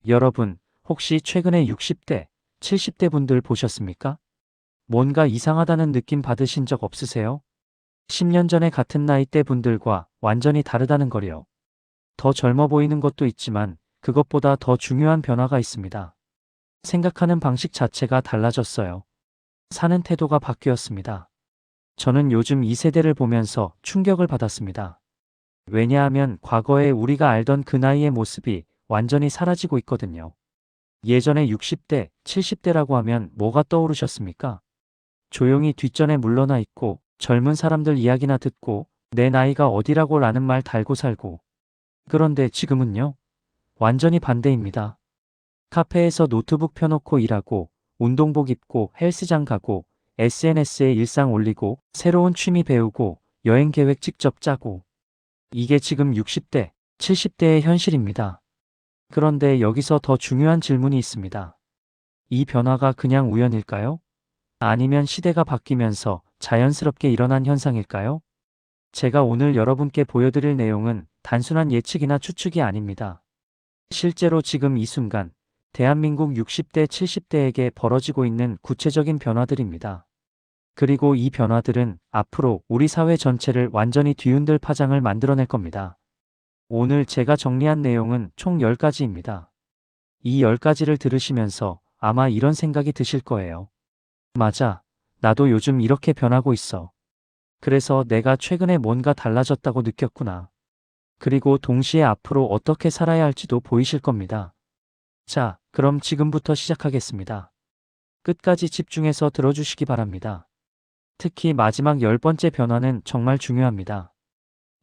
여러분, 혹시 최근에 60대, 70대 분들 보셨습니까? 뭔가 이상하다는 느낌 받으신 적 없으세요? 10년 전에 같은 나이대 분들과 완전히 다르다는 거요. 더 젊어 보이는 것도 있지만 그것보다 더 중요한 변화가 있습니다. 생각하는 방식 자체가 달라졌어요. 사는 태도가 바뀌었습니다. 저는 요즘 이 세대를 보면서 충격을 받았습니다. 왜냐하면 과거에 우리가 알던 그 나이의 모습이 완전히 사라지고 있거든요. 예전에 60대, 70대라고 하면 뭐가 떠오르셨습니까? 조용히 뒷전에 물러나 있고 젊은 사람들 이야기나 듣고 내 나이가 어디라고 라는 말 달고 살고. 그런데 지금은요? 완전히 반대입니다. 카페에서 노트북 펴놓고 일하고 운동복 입고 헬스장 가고 SNS에 일상 올리고 새로운 취미 배우고 여행 계획 직접 짜고. 이게 지금 60대, 70대의 현실입니다. 그런데 여기서 더 중요한 질문이 있습니다. 이 변화가 그냥 우연일까요? 아니면 시대가 바뀌면서 자연스럽게 일어난 현상일까요? 제가 오늘 여러분께 보여드릴 내용은 단순한 예측이나 추측이 아닙니다. 실제로 지금 이 순간 대한민국 60대, 70대에게 벌어지고 있는 구체적인 변화들입니다. 그리고 이 변화들은 앞으로 우리 사회 전체를 완전히 뒤흔들 파장을 만들어낼 겁니다. 오늘 제가 정리한 내용은 총 10가지입니다. 이 10가지를 들으시면서 아마 이런 생각이 드실 거예요. 맞아. 나도 요즘 이렇게 변하고 있어. 그래서 내가 최근에 뭔가 달라졌다고 느꼈구나. 그리고 동시에 앞으로 어떻게 살아야 할지도 보이실 겁니다. 자, 그럼 지금부터 시작하겠습니다. 끝까지 집중해서 들어주시기 바랍니다. 특히 마지막 10번째 변화는 정말 중요합니다.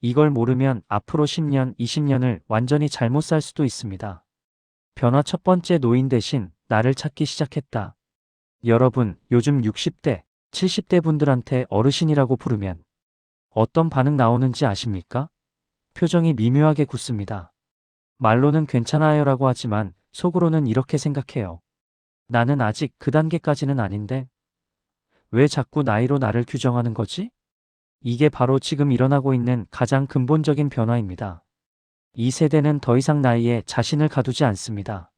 이걸 모르면 앞으로 10년, 20년을 완전히 잘못 살 수도 있습니다. 변화 첫 번째, 노인 대신 나를 찾기 시작했다. 여러분, 요즘 60대, 70대 분들한테 어르신이라고 부르면 어떤 반응 나오는지 아십니까? 표정이 미묘하게 굳습니다. 말로는 괜찮아요라고 하지만 속으로는 이렇게 생각해요. 나는 아직 그 단계까지는 아닌데 왜 자꾸 나이로 나를 규정하는 거지? 이게 바로 지금 일어나고 있는 가장 근본적인 변화입니다. 이 세대는 더 이상 나이에 자신을 가두지 않습니다.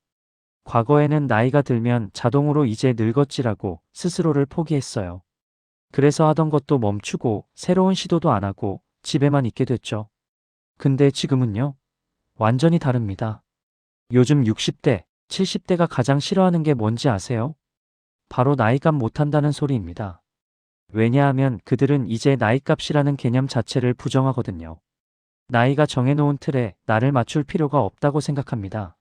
과거에는 나이가 들면 자동으로 이제 늙었지라고 스스로를 포기했어요. 그래서 하던 것도 멈추고 새로운 시도도 안 하고 집에만 있게 됐죠. 근데 지금은요? 완전히 다릅니다. 요즘 60대, 70대가 가장 싫어하는 게 뭔지 아세요? 바로 나이값 못한다는 소리입니다. 왜냐하면 그들은 이제 나이값이라는 개념 자체를 부정하거든요. 나이가 정해놓은 틀에 나를 맞출 필요가 없다고 생각합니다.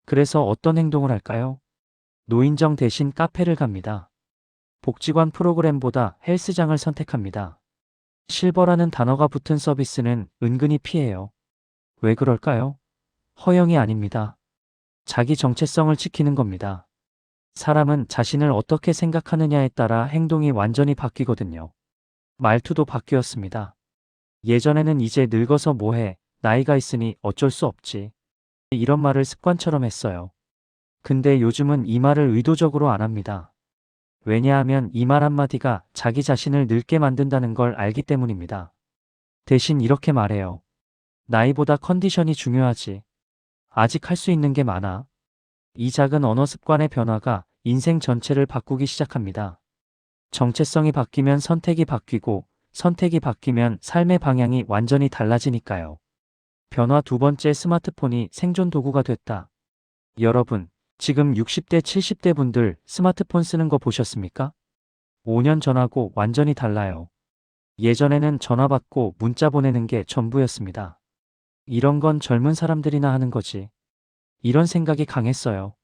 그래서 어떤 행동을 할까요? 노인정 대신 카페를 갑니다. 복지관 프로그램보다 헬스장을 선택합니다. 실버라는 단어가 붙은 서비스는 은근히 피해요. 왜 그럴까요? 허영이 아닙니다. 자기 정체성을 지키는 겁니다. 사람은 자신을 어떻게 생각하느냐에 따라 행동이 완전히 바뀌거든요. 말투도 바뀌었습니다. 예전에는 이제 늙어서 뭐해, 나이가 있으니 어쩔 수 없지. 이런 말을 습관처럼 했어요. 근데 요즘은 이 말을 의도적으로 안 합니다. 왜냐하면 이 말 한마디가 자기 자신을 늙게 만든다는 걸 알기 때문입니다. 대신 이렇게 말해요. 나이보다 컨디션이 중요하지. 아직 할 수 있는 게 많아. 이 작은 언어 습관의 변화가 인생 전체를 바꾸기 시작합니다. 정체성이 바뀌면 선택이 바뀌고 선택이 바뀌면 삶의 방향이 완전히 달라지니까요. 변화 두 번째, 스마트폰이 생존 도구가 됐다. 여러분, 지금 60대, 70대 분들 스마트폰 쓰는 거 보셨습니까? 5년 전하고 완전히 달라요. 예전에는 전화 받고 문자 보내는 게 전부였습니다. 이런 건 젊은 사람들이나 하는 거지. 이런 생각이 강했어요.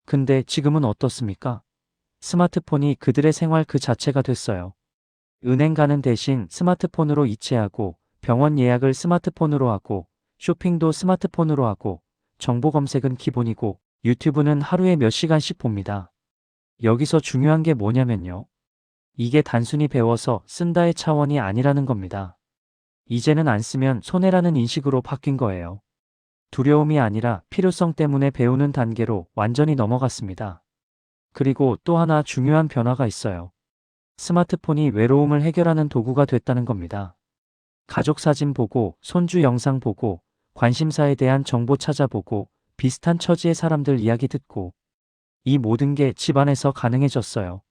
근데 지금은 어떻습니까? 스마트폰이 그들의 생활 그 자체가 됐어요. 은행 가는 대신 스마트폰으로 이체하고 병원 예약을 스마트폰으로 하고 쇼핑도 스마트폰으로 하고 정보 검색은 기본이고 유튜브는 하루에 몇 시간씩 봅니다. 여기서 중요한 게 뭐냐면요. 이게 단순히 배워서 쓴다의 차원이 아니라는 겁니다. 이제는 안 쓰면 손해라는 인식으로 바뀐 거예요. 두려움이 아니라 필요성 때문에 배우는 단계로 완전히 넘어갔습니다. 그리고 또 하나 중요한 변화가 있어요. 스마트폰이 외로움을 해결하는 도구가 됐다는 겁니다. 가족 사진 보고, 손주 영상 보고, 관심사에 대한 정보 찾아보고, 비슷한 처지의 사람들 이야기 듣고 이 모든 게 집안에서 가능해졌어요.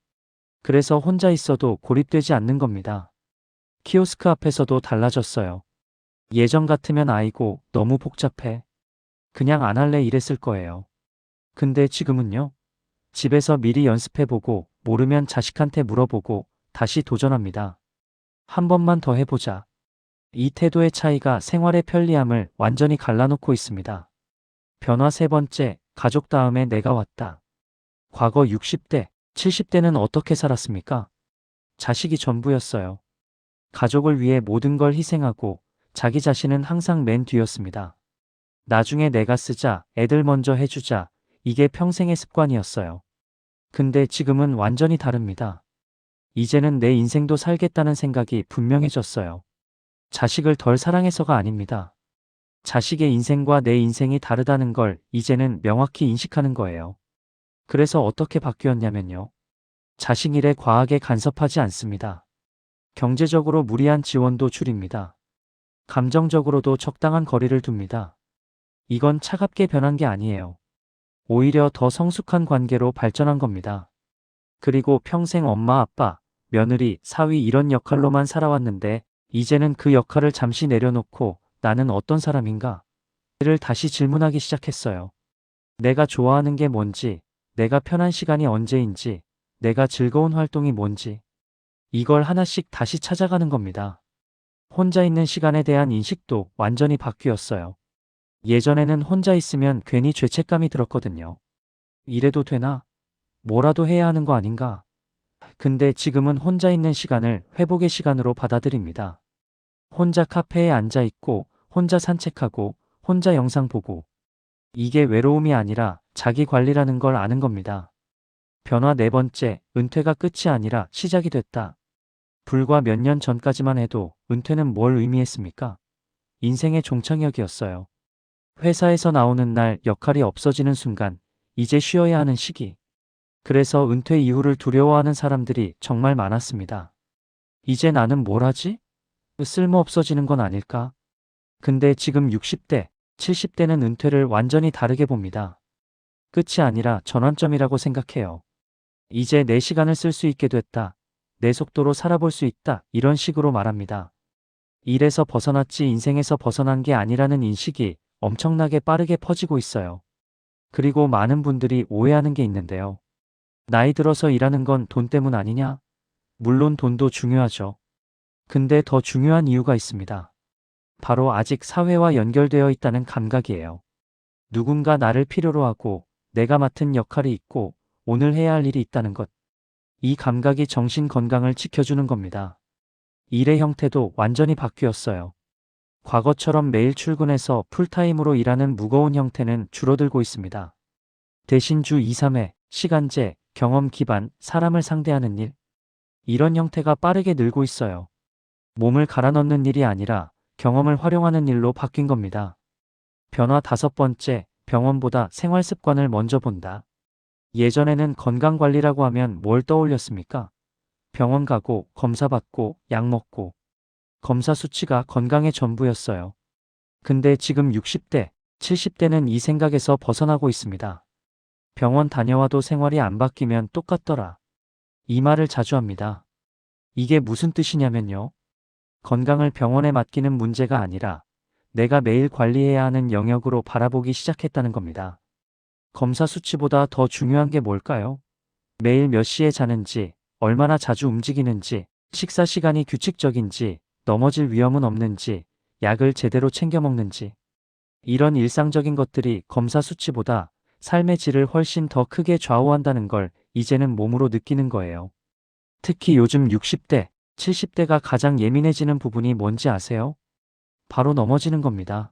그래서 혼자 있어도 고립되지 않는 겁니다. 키오스크 앞에서도 달라졌어요. 예전 같으면 아이고 너무 복잡해. 그냥 안 할래 이랬을 거예요. 근데 지금은요? 집에서 미리 연습해보고 모르면 자식한테 물어보고 다시 도전합니다. 한 번만 더 해보자. 이 태도의 차이가 생활의 편리함을 완전히 갈라놓고 있습니다. 변화 세 번째, 가족 다음에 내가 왔다. 과거 60대, 70대는 어떻게 살았습니까? 자식이 전부였어요. 가족을 위해 모든 걸 희생하고 자기 자신은 항상 맨 뒤였습니다. 나중에 내가 쓰자, 애들 먼저 해주자, 이게 평생의 습관이었어요. 근데 지금은 완전히 다릅니다. 이제는 내 인생도 살겠다는 생각이 분명해졌어요. 자식을 덜 사랑해서가 아닙니다. 자식의 인생과 내 인생이 다르다는 걸 이제는 명확히 인식하는 거예요. 그래서 어떻게 바뀌었냐면요. 자식 일에 과하게 간섭하지 않습니다. 경제적으로 무리한 지원도 줄입니다. 감정적으로도 적당한 거리를 둡니다. 이건 차갑게 변한 게 아니에요. 오히려 더 성숙한 관계로 발전한 겁니다. 그리고 평생 엄마, 아빠, 며느리, 사위 이런 역할로만 살아왔는데 이제는 그 역할을 잠시 내려놓고 나는 어떤 사람인가? 를 다시 질문하기 시작했어요. 내가 좋아하는 게 뭔지, 내가 편한 시간이 언제인지, 내가 즐거운 활동이 뭔지, 이걸 하나씩 다시 찾아가는 겁니다. 혼자 있는 시간에 대한 인식도 완전히 바뀌었어요. 예전에는 혼자 있으면 괜히 죄책감이 들었거든요. 이래도 되나? 뭐라도 해야 하는 거 아닌가? 근데 지금은 혼자 있는 시간을 회복의 시간으로 받아들입니다. 혼자 카페에 앉아 있고, 혼자 산책하고, 혼자 영상 보고. 이게 외로움이 아니라 자기 관리라는 걸 아는 겁니다. 변화 네 번째, 은퇴가 끝이 아니라 시작이 됐다. 불과 몇 년 전까지만 해도 은퇴는 뭘 의미했습니까? 인생의 종착역이었어요. 회사에서 나오는 날 역할이 없어지는 순간, 이제 쉬어야 하는 시기. 그래서 은퇴 이후를 두려워하는 사람들이 정말 많았습니다. 이제 나는 뭘 하지? 쓸모 없어지는 건 아닐까? 근데 지금 60대, 70대는 은퇴를 완전히 다르게 봅니다. 끝이 아니라 전환점이라고 생각해요. 이제 내 시간을 쓸 수 있게 됐다. 내 속도로 살아볼 수 있다. 이런 식으로 말합니다. 일에서 벗어났지 인생에서 벗어난 게 아니라는 인식이 엄청나게 빠르게 퍼지고 있어요. 그리고 많은 분들이 오해하는 게 있는데요. 나이 들어서 일하는 건 돈 때문 아니냐? 물론 돈도 중요하죠. 근데 더 중요한 이유가 있습니다. 바로 아직 사회와 연결되어 있다는 감각이에요. 누군가 나를 필요로 하고 내가 맡은 역할이 있고 오늘 해야 할 일이 있다는 것. 이 감각이 정신 건강을 지켜주는 겁니다. 일의 형태도 완전히 바뀌었어요. 과거처럼 매일 출근해서 풀타임으로 일하는 무거운 형태는 줄어들고 있습니다. 대신 주 2, 3회, 시간제, 경험 기반, 사람을 상대하는 일. 이런 형태가 빠르게 늘고 있어요. 몸을 갈아 넣는 일이 아니라 경험을 활용하는 일로 바뀐 겁니다. 변화 다섯 번째, 병원보다 생활 습관을 먼저 본다. 예전에는 건강관리라고 하면 뭘 떠올렸습니까? 병원 가고, 검사 받고, 약 먹고. 검사 수치가 건강의 전부였어요. 근데 지금 60대, 70대는 이 생각에서 벗어나고 있습니다. 병원 다녀와도 생활이 안 바뀌면 똑같더라. 이 말을 자주 합니다. 이게 무슨 뜻이냐면요. 건강을 병원에 맡기는 문제가 아니라 내가 매일 관리해야 하는 영역으로 바라보기 시작했다는 겁니다. 검사 수치보다 더 중요한 게 뭘까요? 매일 몇 시에 자는지, 얼마나 자주 움직이는지, 식사 시간이 규칙적인지, 넘어질 위험은 없는지, 약을 제대로 챙겨 먹는지. 이런 일상적인 것들이 검사 수치보다 삶의 질을 훨씬 더 크게 좌우한다는 걸 이제는 몸으로 느끼는 거예요. 특히 요즘 60대, 70대가 가장 예민해지는 부분이 뭔지 아세요? 바로 넘어지는 겁니다.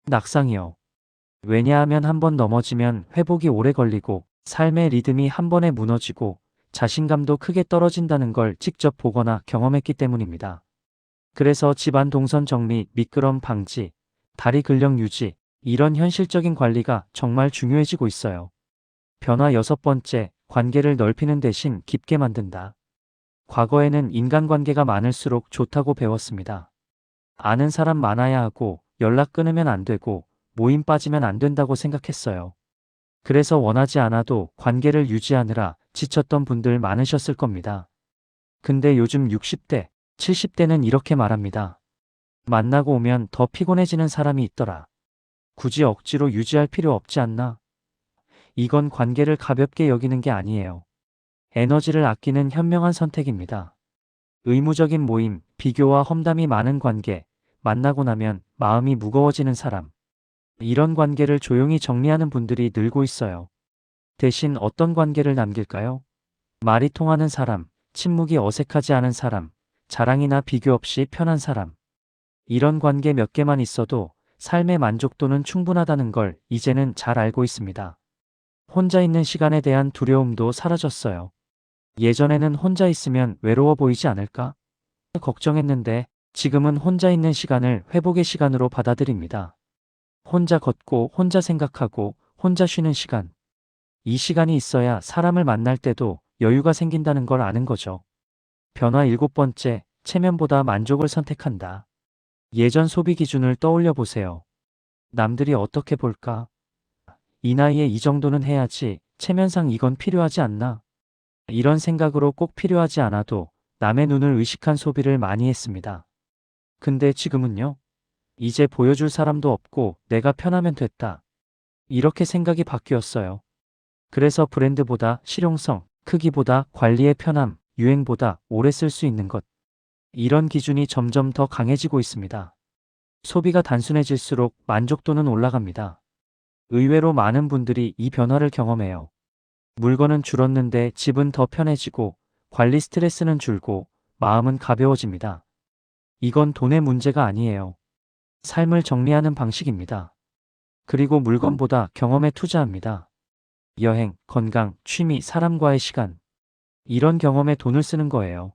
낙상이요. 왜냐하면 한 번 넘어지면 회복이 오래 걸리고 삶의 리듬이 한 번에 무너지고 자신감도 크게 떨어진다는 걸 직접 보거나 경험했기 때문입니다. 그래서 집안 동선 정리, 미끄럼 방지, 다리 근력 유지, 이런 현실적인 관리가 정말 중요해지고 있어요. 변화 여섯 번째, 관계를 넓히는 대신 깊게 만든다. 과거에는 인간관계가 많을수록 좋다고 배웠습니다. 아는 사람 많아야 하고 연락 끊으면 안 되고 모임 빠지면 안 된다고 생각했어요. 그래서 원하지 않아도 관계를 유지하느라 지쳤던 분들 많으셨을 겁니다. 근데 요즘 60대, 70대는 이렇게 말합니다. 만나고 오면 더 피곤해지는 사람이 있더라. 굳이 억지로 유지할 필요 없지 않나? 이건 관계를 가볍게 여기는 게 아니에요. 에너지를 아끼는 현명한 선택입니다. 의무적인 모임, 비교와 험담이 많은 관계, 만나고 나면 마음이 무거워지는 사람. 이런 관계를 조용히 정리하는 분들이 늘고 있어요. 대신 어떤 관계를 남길까요? 말이 통하는 사람, 침묵이 어색하지 않은 사람, 자랑이나 비교 없이 편한 사람. 이런 관계 몇 개만 있어도 삶의 만족도는 충분하다는 걸 이제는 잘 알고 있습니다. 혼자 있는 시간에 대한 두려움도 사라졌어요. 예전에는 혼자 있으면 외로워 보이지 않을까? 걱정했는데 지금은 혼자 있는 시간을 회복의 시간으로 받아들입니다. 혼자 걷고 혼자 생각하고 혼자 쉬는 시간. 이 시간이 있어야 사람을 만날 때도 여유가 생긴다는 걸 아는 거죠. 변화 7번째, 체면보다 만족을 선택한다. 예전 소비 기준을 떠올려 보세요. 남들이 어떻게 볼까? 이 나이에 이 정도는 해야지, 체면상 이건 필요하지 않나? 이런 생각으로 꼭 필요하지 않아도 남의 눈을 의식한 소비를 많이 했습니다. 근데 지금은요? 이제 보여줄 사람도 없고 내가 편하면 됐다. 이렇게 생각이 바뀌었어요. 그래서 브랜드보다 실용성, 크기보다 관리의 편함, 유행보다 오래 쓸 수 있는 것. 이런 기준이 점점 더 강해지고 있습니다. 소비가 단순해질수록 만족도는 올라갑니다. 의외로 많은 분들이 이 변화를 경험해요. 물건은 줄었는데 집은 더 편해지고 관리 스트레스는 줄고 마음은 가벼워집니다. 이건 돈의 문제가 아니에요. 삶을 정리하는 방식입니다. 그리고 물건보다 경험에 투자합니다. 여행, 건강, 취미, 사람과의 시간. 이런 경험에 돈을 쓰는 거예요.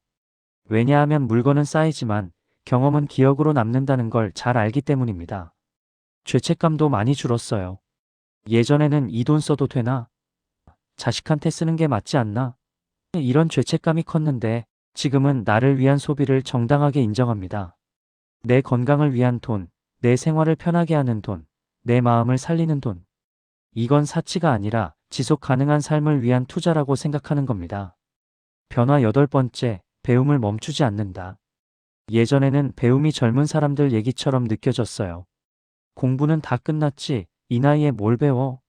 왜냐하면 물건은 쌓이지만 경험은 기억으로 남는다는 걸 잘 알기 때문입니다. 죄책감도 많이 줄었어요. 예전에는 이 돈 써도 되나? 자식한테 쓰는 게 맞지 않나? 이런 죄책감이 컸는데 지금은 나를 위한 소비를 정당하게 인정합니다. 내 건강을 위한 돈, 내 생활을 편하게 하는 돈, 내 마음을 살리는 돈. 이건 사치가 아니라 지속 가능한 삶을 위한 투자라고 생각하는 겁니다. 변화 8번째, 배움을 멈추지 않는다. 예전에는 배움이 젊은 사람들 얘기처럼 느껴졌어요. 공부는 다 끝났지, 이 나이에 뭘 배워?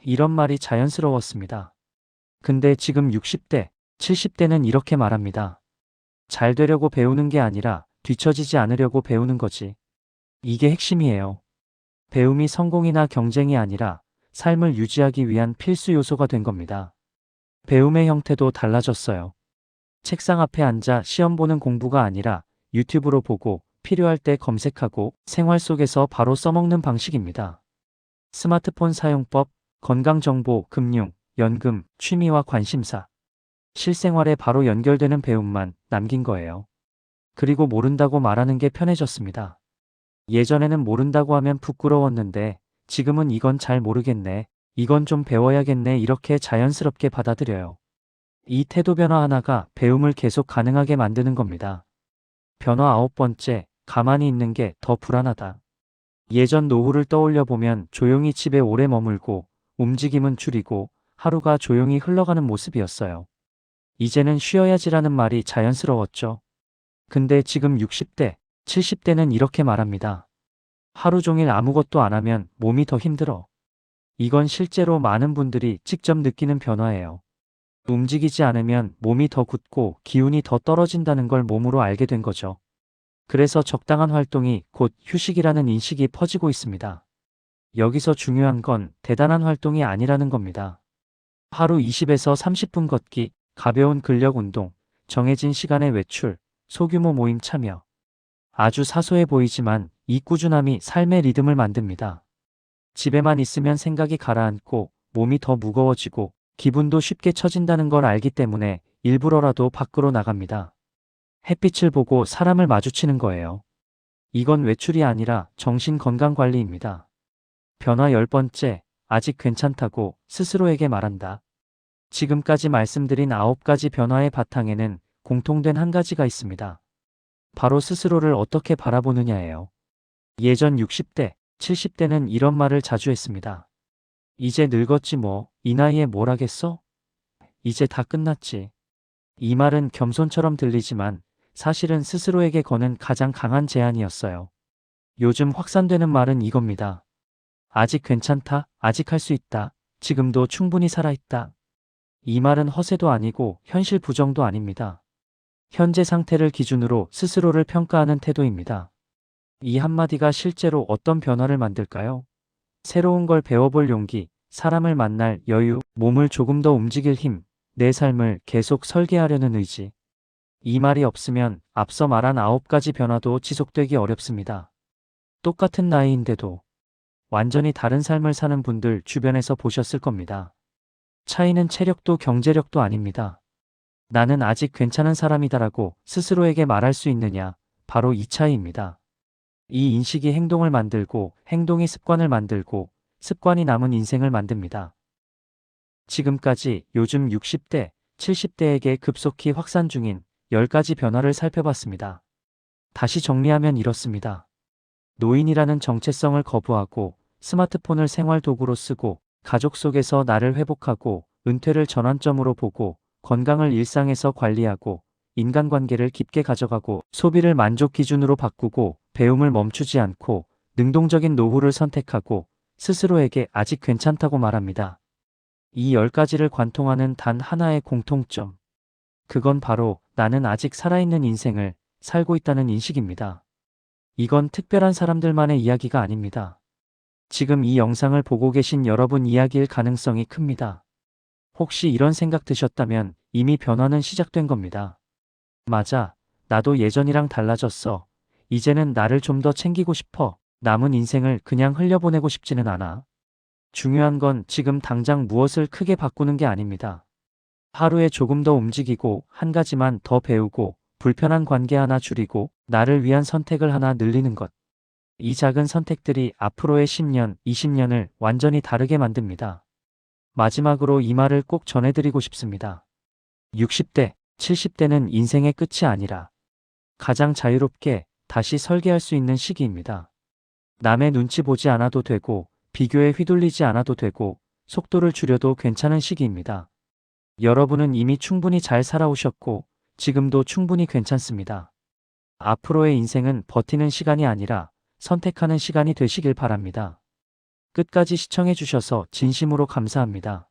이런 말이 자연스러웠습니다. 근데 지금 60대, 70대는 이렇게 말합니다. 잘 되려고 배우는 게 아니라 뒤처지지 않으려고 배우는 거지. 이게 핵심이에요. 배움이 성공이나 경쟁이 아니라 삶을 유지하기 위한 필수 요소가 된 겁니다. 배움의 형태도 달라졌어요. 책상 앞에 앉아 시험 보는 공부가 아니라 유튜브로 보고 필요할 때 검색하고 생활 속에서 바로 써먹는 방식입니다. 스마트폰 사용법, 건강정보, 금융, 연금, 취미와 관심사. 실생활에 바로 연결되는 배움만 남긴 거예요. 그리고 모른다고 말하는 게 편해졌습니다. 예전에는 모른다고 하면 부끄러웠는데 지금은 이건 잘 모르겠네, 이건 좀 배워야겠네 이렇게 자연스럽게 받아들여요. 이 태도 변화 하나가 배움을 계속 가능하게 만드는 겁니다. 변화 9번째, 가만히 있는 게 더 불안하다. 예전 노후를 떠올려 보면 조용히 집에 오래 머물고 움직임은 줄이고 하루가 조용히 흘러가는 모습이었어요. 이제는 쉬어야지라는 말이 자연스러웠죠. 근데 지금 60대, 70대는 이렇게 말합니다. 하루 종일 아무것도 안 하면 몸이 더 힘들어. 이건 실제로 많은 분들이 직접 느끼는 변화예요. 움직이지 않으면 몸이 더 굳고 기운이 더 떨어진다는 걸 몸으로 알게 된 거죠. 그래서 적당한 활동이 곧 휴식이라는 인식이 퍼지고 있습니다. 여기서 중요한 건 대단한 활동이 아니라는 겁니다. 하루 20에서 30분 걷기, 가벼운 근력 운동, 정해진 시간의 외출, 소규모 모임 참여. 아주 사소해 보이지만 이 꾸준함이 삶의 리듬을 만듭니다. 집에만 있으면 생각이 가라앉고 몸이 더 무거워지고 기분도 쉽게 처진다는 걸 알기 때문에 일부러라도 밖으로 나갑니다. 햇빛을 보고 사람을 마주치는 거예요. 이건 외출이 아니라 정신 건강 관리입니다. 변화 10번째, 아직 괜찮다고 스스로에게 말한다. 지금까지 말씀드린 9가지 변화의 바탕에는 공통된 한 가지가 있습니다. 바로 스스로를 어떻게 바라보느냐예요. 예전 60대, 70대는 이런 말을 자주 했습니다. 이제 늙었지 뭐, 이 나이에 뭘 하겠어? 이제 다 끝났지. 이 말은 겸손처럼 들리지만 사실은 스스로에게 거는 가장 강한 제안이었어요. 요즘 확산되는 말은 이겁니다. 아직 괜찮다, 아직 할 수 있다, 지금도 충분히 살아있다. 이 말은 허세도 아니고 현실 부정도 아닙니다. 현재 상태를 기준으로 스스로를 평가하는 태도입니다. 이 한마디가 실제로 어떤 변화를 만들까요? 새로운 걸 배워볼 용기, 사람을 만날 여유, 몸을 조금 더 움직일 힘, 내 삶을 계속 설계하려는 의지. 이 말이 없으면 앞서 말한 9가지 변화도 지속되기 어렵습니다. 똑같은 나이인데도 완전히 다른 삶을 사는 분들 주변에서 보셨을 겁니다. 차이는 체력도 경제력도 아닙니다. 나는 아직 괜찮은 사람이다라고 스스로에게 말할 수 있느냐, 바로 이 차이입니다. 이 인식이 행동을 만들고 행동이 습관을 만들고 습관이 남은 인생을 만듭니다. 지금까지 요즘 60대, 70대에게 급속히 확산 중인 10가지 변화를 살펴봤습니다. 다시 정리하면 이렇습니다. 노인이라는 정체성을 거부하고 스마트폰을 생활 도구로 쓰고 가족 속에서 나를 회복하고 은퇴를 전환점으로 보고 건강을 일상에서 관리하고 인간관계를 깊게 가져가고 소비를 만족 기준으로 바꾸고 배움을 멈추지 않고 능동적인 노후를 선택하고 스스로에게 아직 괜찮다고 말합니다. 이 10가지를 관통하는 단 하나의 공통점. 그건 바로 나는 아직 살아있는 인생을 살고 있다는 인식입니다. 이건 특별한 사람들만의 이야기가 아닙니다. 지금 이 영상을 보고 계신 여러분 이야기일 가능성이 큽니다. 혹시 이런 생각 드셨다면 이미 변화는 시작된 겁니다. 맞아, 나도 예전이랑 달라졌어. 이제는 나를 좀 더 챙기고 싶어. 남은 인생을 그냥 흘려보내고 싶지는 않아. 중요한 건 지금 당장 무엇을 크게 바꾸는 게 아닙니다. 하루에 조금 더 움직이고 한 가지만 더 배우고 불편한 관계 하나 줄이고 나를 위한 선택을 하나 늘리는 것. 이 작은 선택들이 앞으로의 10년, 20년을 완전히 다르게 만듭니다. 마지막으로 이 말을 꼭 전해드리고 싶습니다. 60대, 70대는 인생의 끝이 아니라 가장 자유롭게 다시 설계할 수 있는 시기입니다. 남의 눈치 보지 않아도 되고 비교에 휘둘리지 않아도 되고 속도를 줄여도 괜찮은 시기입니다. 여러분은 이미 충분히 잘 살아오셨고 지금도 충분히 괜찮습니다. 앞으로의 인생은 버티는 시간이 아니라 선택하는 시간이 되시길 바랍니다. 끝까지 시청해 주셔서 진심으로 감사합니다.